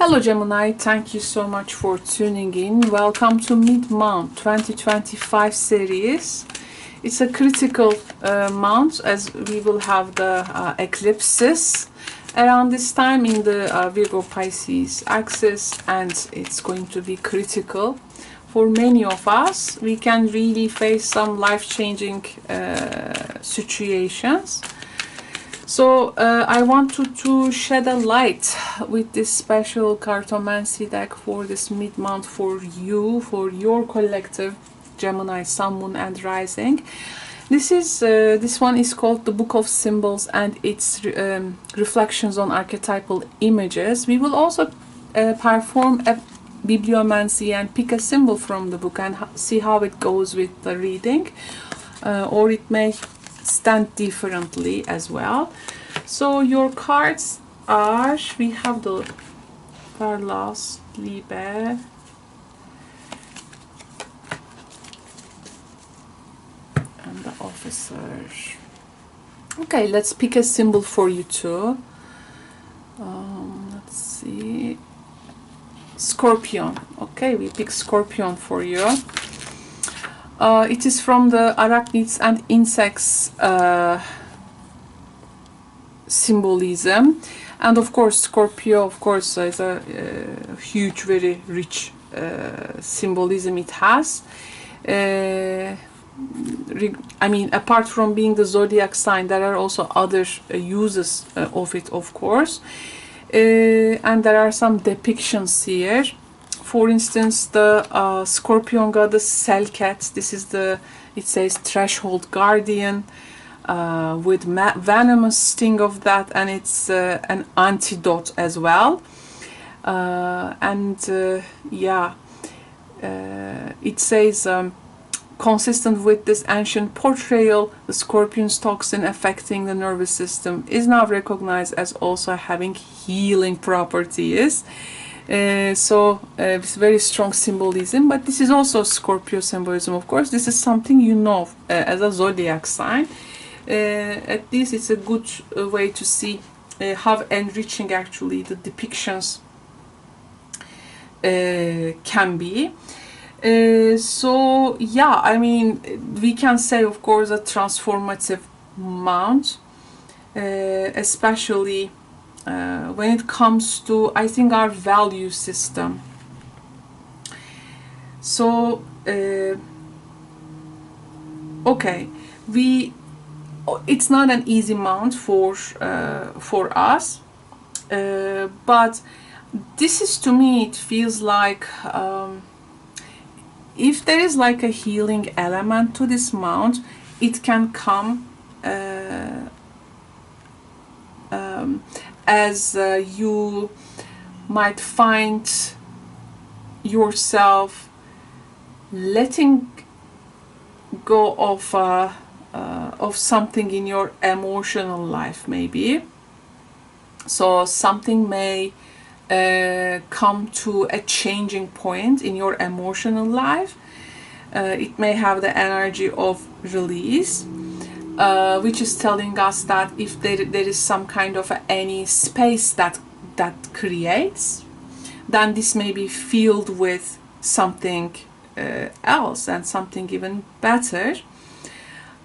Hello Gemini, thank you so much for tuning in. Welcome to mid-month 2025 series. It's a critical month as we will have the eclipses around this time in the Virgo Pisces axis, and it's going to be critical for many of us. We can really face some life-changing situations. So I wanted to shed a light with this special cartomancy deck for this mid-month for you, for your collective Gemini, Sun, Moon and Rising. This one is called the Book of Symbols, and it's reflections on archetypal images. We will also perform a bibliomancy and pick a symbol from the book and see how it goes with the reading, or it may stand differently as well. So your cards are, we have the Carlos, Liber, and the Officer. Okay, let's pick a symbol for you too. Let's see, Scorpion. Okay, we pick Scorpion for you. It is from the arachnids and insects symbolism, and of course Scorpio, of course, is a huge, very rich symbolism it has. I mean, apart from being the zodiac sign, there are also other uses of it, of course, and there are some depictions here. For instance, the Scorpion goddess Selket. This is the, it says, threshold guardian with venomous sting of that, and it's an antidote as well. It says, consistent with this ancient portrayal, the Scorpion's toxin affecting the nervous system is now recognized as also having healing properties. It's very strong symbolism, but this is also Scorpio symbolism, of course. This is something you know as a zodiac sign. At least it's a good way to see how enriching actually the depictions can be. So yeah, I mean, we can say, of course, a transformative month, especially when it comes to, I think, our value system. So okay, it's not an easy month for us, but this is, to me, it feels like if there is like a healing element to this month, it can come as you might find yourself letting go of something in your emotional life, maybe. So something may come to a changing point in your emotional life. It may have the energy of release, which is telling us that if there is some kind of any space that creates, then this may be filled with something else and something even better.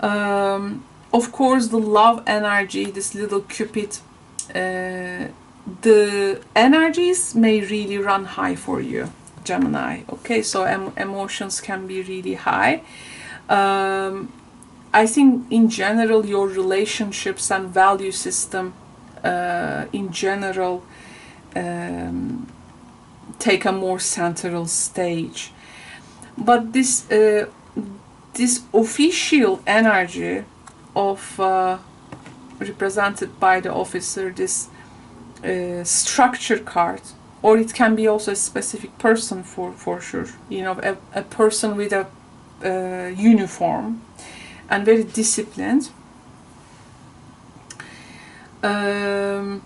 Of course, the love energy, this little Cupid, the energies may really run high for you, Gemini. Okay, so emotions can be really high. I think in general your relationships and value system in general take a more central stage. But this official energy of represented by the Officer, this structure card, or it can be also a specific person for sure, you know, a person with a uniform and very disciplined. There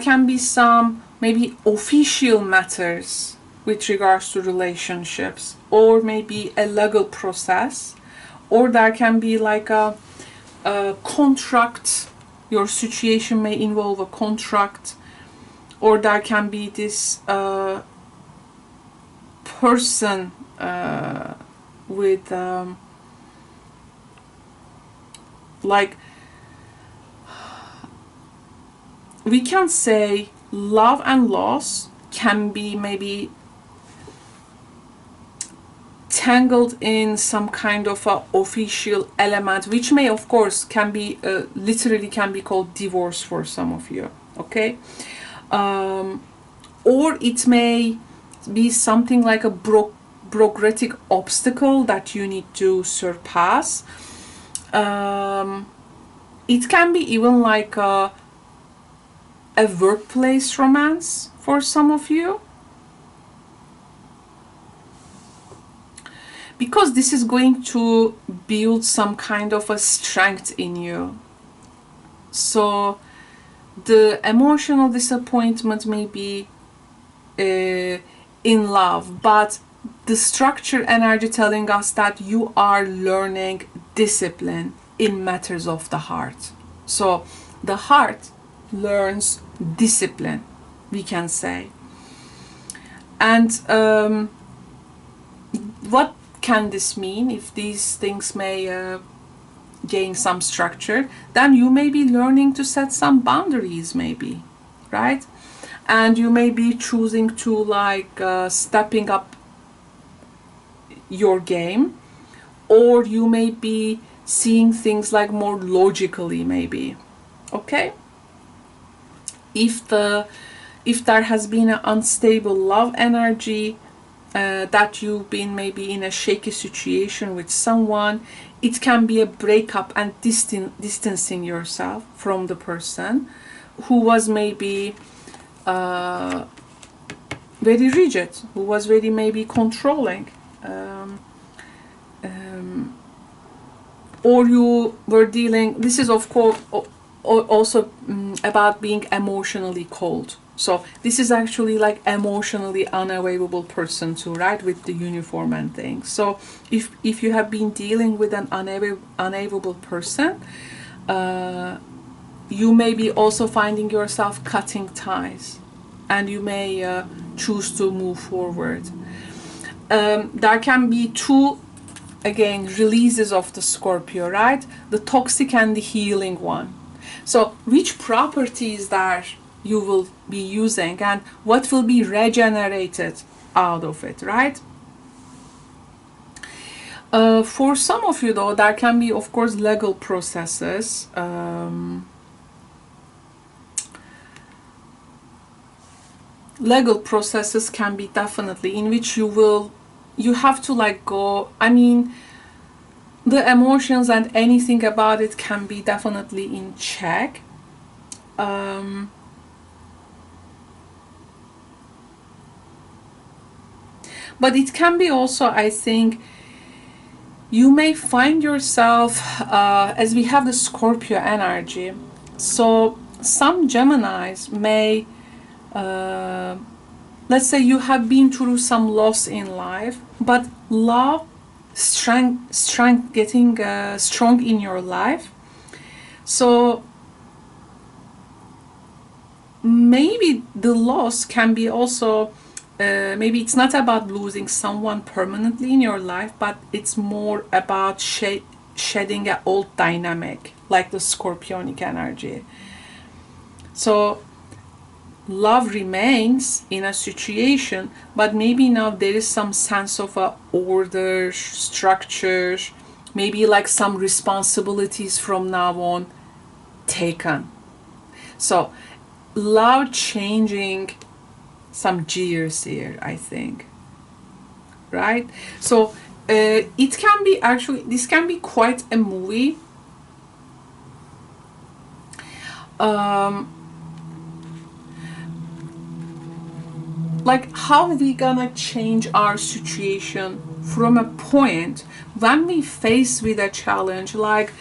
can be some maybe official matters with regards to relationships, or maybe a legal process, or there can be like a contract. Your situation may involve a contract, or there can be this person with like, we can say love and loss can be maybe tangled in some kind of a official element, which may of course can be literally can be called divorce for some of you, okay? Or it may be something like a bureaucratic obstacle that you need to surpass. It can be even like a workplace romance for some of you, because this is going to build some kind of a strength in you. So the emotional disappointment may be in love, but the structure energy telling us that you are learning discipline in matters of the heart. So the heart learns discipline, we can say. And what can this mean? If these things may gain some structure, then you may be learning to set some boundaries, maybe, right? And you may be choosing to like stepping up your game, or you may be seeing things like more logically, maybe, okay? If there has been an unstable love energy, that you've been maybe in a shaky situation with someone, it can be a breakup and distancing yourself from the person who was maybe very rigid, who was very maybe controlling, or you were dealing, this is of course also about being emotionally cold. So this is actually like emotionally unavailable person too, right, with the uniform and things. So if you have been dealing with an unavailable person, you may be also finding yourself cutting ties, and you may choose to move forward. There can be two, again, releases of the Scorpio, right? The toxic and the healing one. So which properties that you will be using and what will be regenerated out of it, right? For some of you though, there can be of course legal processes, legal processes can be definitely in which you have to like go, I mean, the emotions and anything about it can be definitely in check. But it can be also, I think, you may find yourself, as we have the Scorpio energy, so some Geminis may, let's say you have been through some loss in life, but love, strength getting strong in your life. So maybe the loss can be also, maybe it's not about losing someone permanently in your life, but it's more about shedding an old dynamic, like the Scorpionic energy. So love remains in a situation, but maybe now there is some sense of a order, structure, maybe like some responsibilities from now on taken. So love changing some gears here, I think, right? So it can be actually, this can be quite a movie. Like how are we gonna change our situation from a point when we face with a challenge? Like,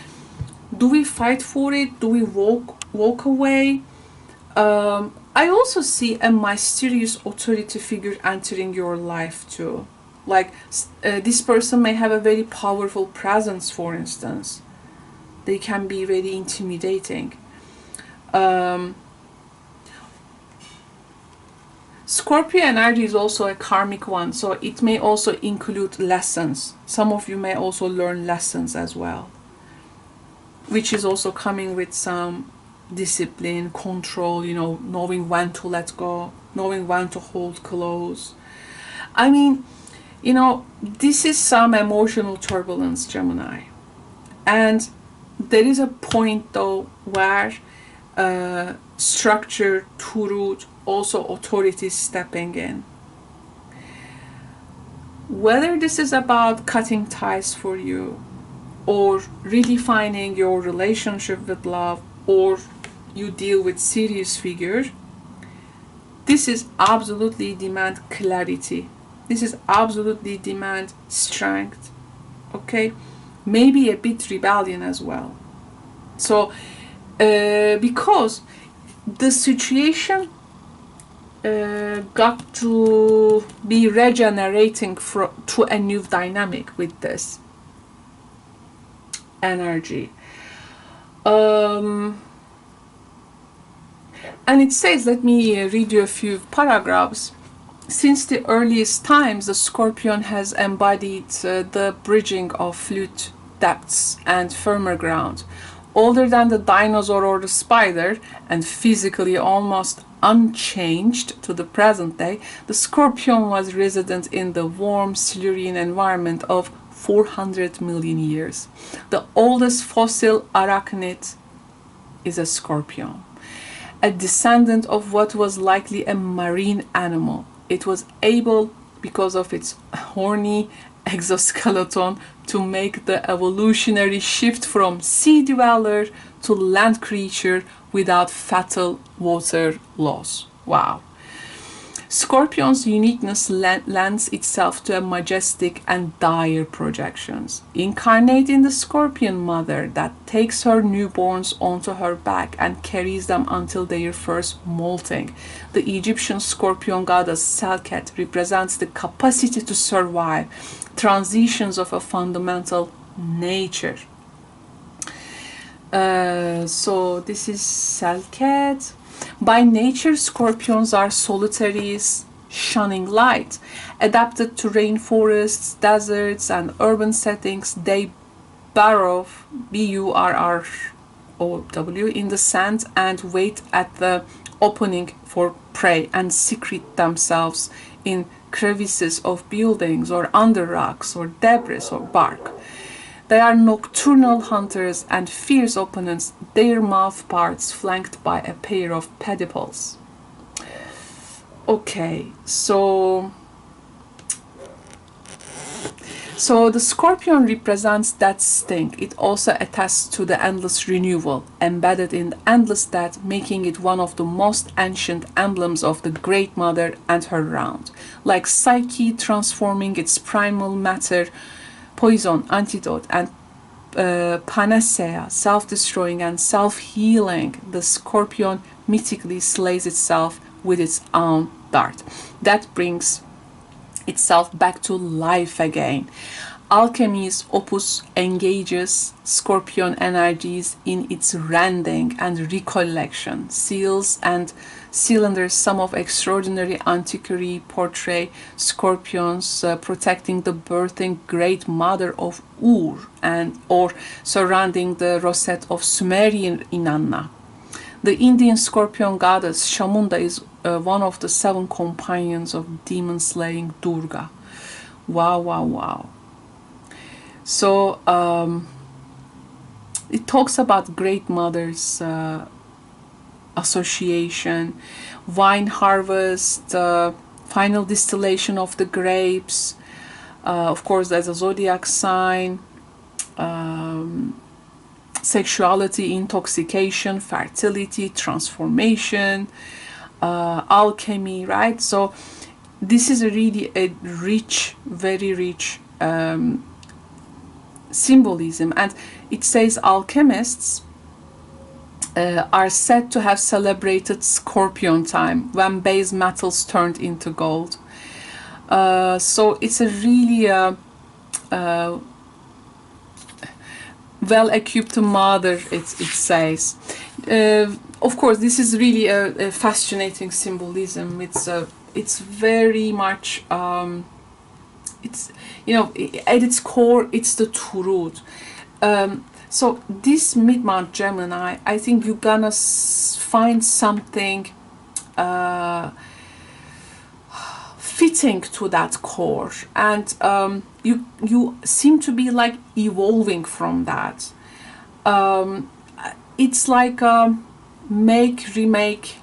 do we fight for it? Do we walk away? I also see a mysterious authority figure entering your life too. Like this person may have a very powerful presence, for instance. They can be very intimidating. Scorpio energy is also a karmic one, so it may also include lessons. Some of you may also learn lessons as well, which is also coming with some discipline, control, you know, knowing when to let go, knowing when to hold close. I mean, you know, this is some emotional turbulence, Gemini. And there is a point though where structure, truth, also authority stepping in. Whether this is about cutting ties for you, or redefining your relationship with love, or you deal with serious figure, this is absolutely demand clarity. This is absolutely demand strength. Okay, maybe a bit rebellion as well. So because the situation got to be regenerating to a new dynamic with this energy. And it says, let me read you a few paragraphs. Since the earliest times, the Scorpion has embodied the bridging of fluid depths and firmer ground. Older than the dinosaur or the spider, and physically almost unchanged to the present day, the Scorpion was resident in the warm Silurian environment of 400 million years. The oldest fossil arachnid is a scorpion, a descendant of what was likely a marine animal. It was able, because of its horny exoskeleton, to make the evolutionary shift from sea dweller to land creature without fatal water loss. Wow. Scorpion's uniqueness lends itself to a majestic and dire projections. Incarnate in the Scorpion mother that takes her newborns onto her back and carries them until their first molting. The Egyptian Scorpion goddess Selket represents the capacity to survive transitions of a fundamental nature. So this is Selket. By nature, Scorpions are solitaries, shunning light. Adapted to rainforests, deserts, and urban settings, they burrow, B-U-R-R-O-W, in the sand and wait at the opening for prey and secrete themselves in crevices of buildings or under rocks or debris or bark. They are nocturnal hunters and fierce opponents, their mouth parts flanked by a pair of pedipalps. Okay, so the Scorpion represents that sting. It also attests to the endless renewal, embedded in the endless death, making it one of the most ancient emblems of the Great Mother and her round. Like Psyche transforming its primal matter, poison, antidote, and panacea, self-destroying and self-healing, the Scorpion mythically slays itself with its own dart. That brings itself back to life again. Alchemy's opus engages Scorpion energies in its rending and recollection. Seals and cylinders, some of extraordinary antiquary, portray Scorpions protecting the birthing Great Mother of Ur or surrounding the rosette of Sumerian Inanna. The Indian Scorpion goddess Chamunda is one of the 7 companions of demon-slaying Durga. Wow, wow, wow. So it talks about Great Mother's association, wine harvest, final distillation of the grapes, of course there's a zodiac sign, sexuality, intoxication, fertility, transformation, alchemy, right? So this is really a rich, very rich symbolism. And it says alchemists are said to have celebrated Scorpion time, when base metals turned into gold. So it's a really well-equipped mother, it says. Of course, this is really a fascinating symbolism. It's it's very much it's, you know, at its core it's the truth. So this mid-month Gemini, I think you're gonna find something fitting to that core, and you seem to be like evolving from that. It's like a make, remake,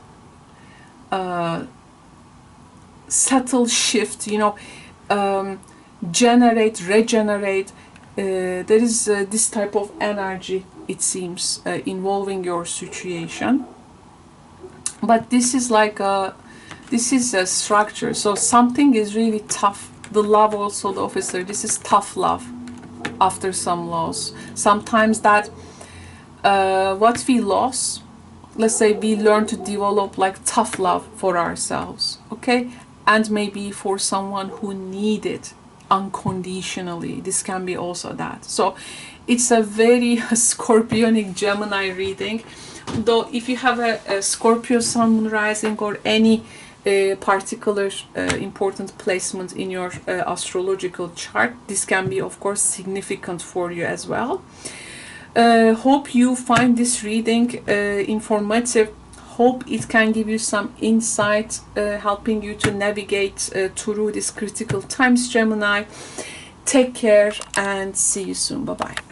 subtle shift, you know, generate, regenerate. There is this type of energy, it seems, involving your situation. But this is like a, this is a structure. So something is really tough. The love also, the officer, this is tough love after some loss. Sometimes that what we lost, let's say we learn to develop like tough love for ourselves, okay? And maybe for someone who need it unconditionally. This can be also that. So it's a very Scorpionic Gemini reading. Though if you have a Scorpio Sun, Moon, Rising, or any particular important placement in your astrological chart, this can be of course significant for you as well. Hope you find this reading informative. Hope it can give you some insight, helping you to navigate through these critical times, Gemini. Take care and see you soon. Bye bye.